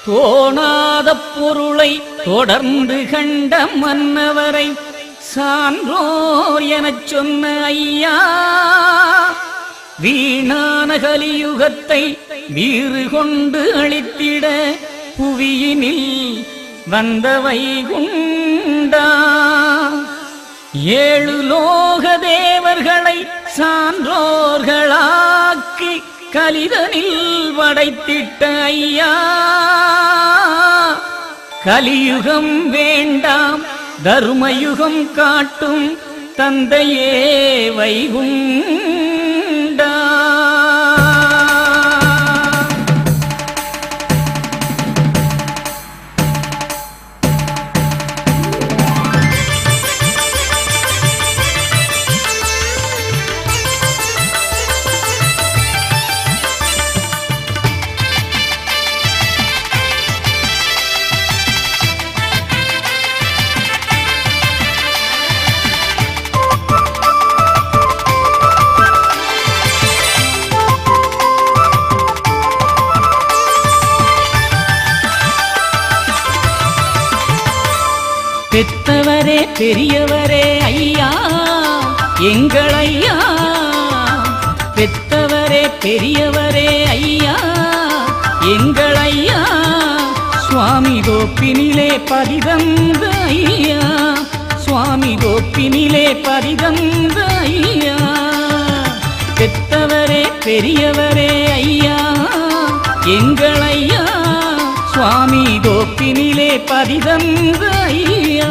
தோணாத பொருளை தொடர்ந்து கண்ட மன்னவரை சான்றோர் எனச் சொன்ன ஐயா, வீணான கலியுகத்தை வீறு கொண்டு அழித்திட புவியினில் வந்த வைகுண்டா. 7 லோக தேவர்களை சான்றோர்களாக்கி கலிதனில் படைத்திட்ட ஐயா, கலியுகம் வேண்டாம் தர்மயுகம் காட்டும் தந்தையே வைகுண்டா. பெத்தவரே பெரியவரே ஐயா எங்கள் ஐயா, பெத்தவரே பெரியவரே ஐயா எங்கள் ஐயா, சுவாமி கோப்பினிலே பதிதந்த ஐயா, சுவாமி கோப்பினிலே பதிதந்த ஐயா, பெத்தவரே பெரியவரே ஐயா எங்கள் ஐயா, சுவாமி கோப்பினிலே பதிதந்த ஐயா.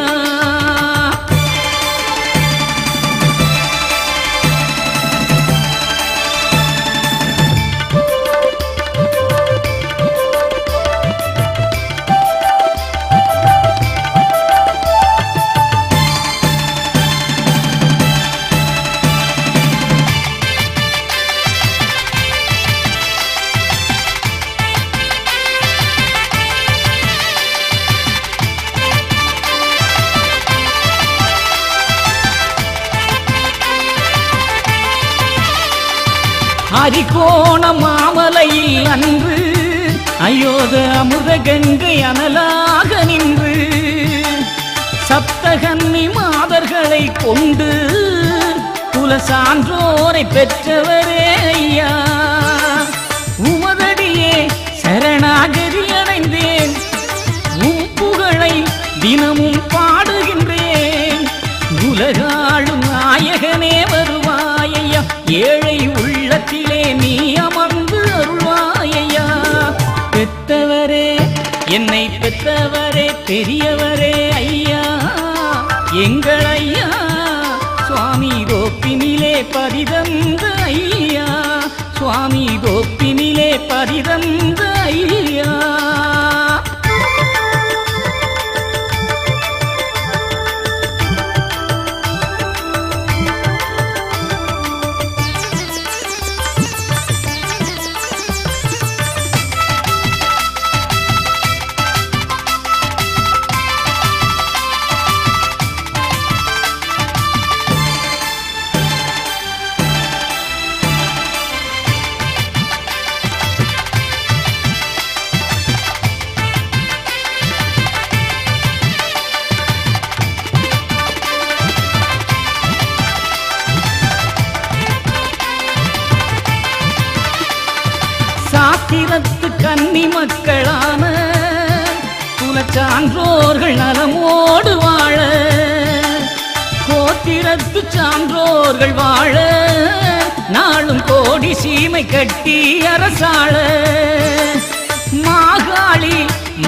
அரிகோண மாமலையில் அன்று அயோத அமுத கங்கை அனலாக நின்று சப்தகன்னி மாதர்களை கொண்டு குல சான்றோரை பெற்றவரே ஐயா, உமதடியே சரணாகதி அடைந்தேன், உம் புகழை தினமும் பாடுகின்றேன், உலகாளும் நாயகனே வருவாயையா, ஏழை உள்ளத்திலே நீ அமர்ந்து அருள்வாயையா, பெத்தவரே என்னை பெத்தவரே பெரியவரே ஐயா எங்கள் ஐயா, சுவாமி கோப்பினிலே பதிதந்த ஐயா, சுவாமி கோப்பினிலே பதிதந்த ஐயா. சாத்திரத்து கன்னி மக்களான குலச்சான்றோர்கள் நலமோடு வாழ, கோத்திரத்து சான்றோர்கள் வாழ, நாளும் கோடி சீமை கட்டி அரசாள, மாகாளி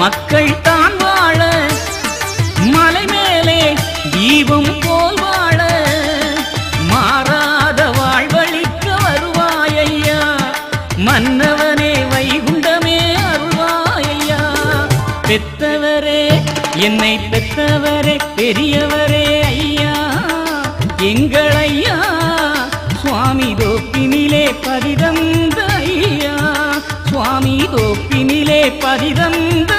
மக்கள் தான் வாழ, மலை மேலே தீபம் போல் வாழ, மாறாத வாழ்வழிக்க வருவாயையா, மன்னவனே வைகுண்டமே அருள்வாயையா, பெத்தவரே என்னை பெத்தவரே பெரியவரே ஐயா எங்கள் ஐயா, சுவாமி கோப்பினிலே பதிதந்த ஐயா, சுவாமி கோப்பினிலே பதிதந்த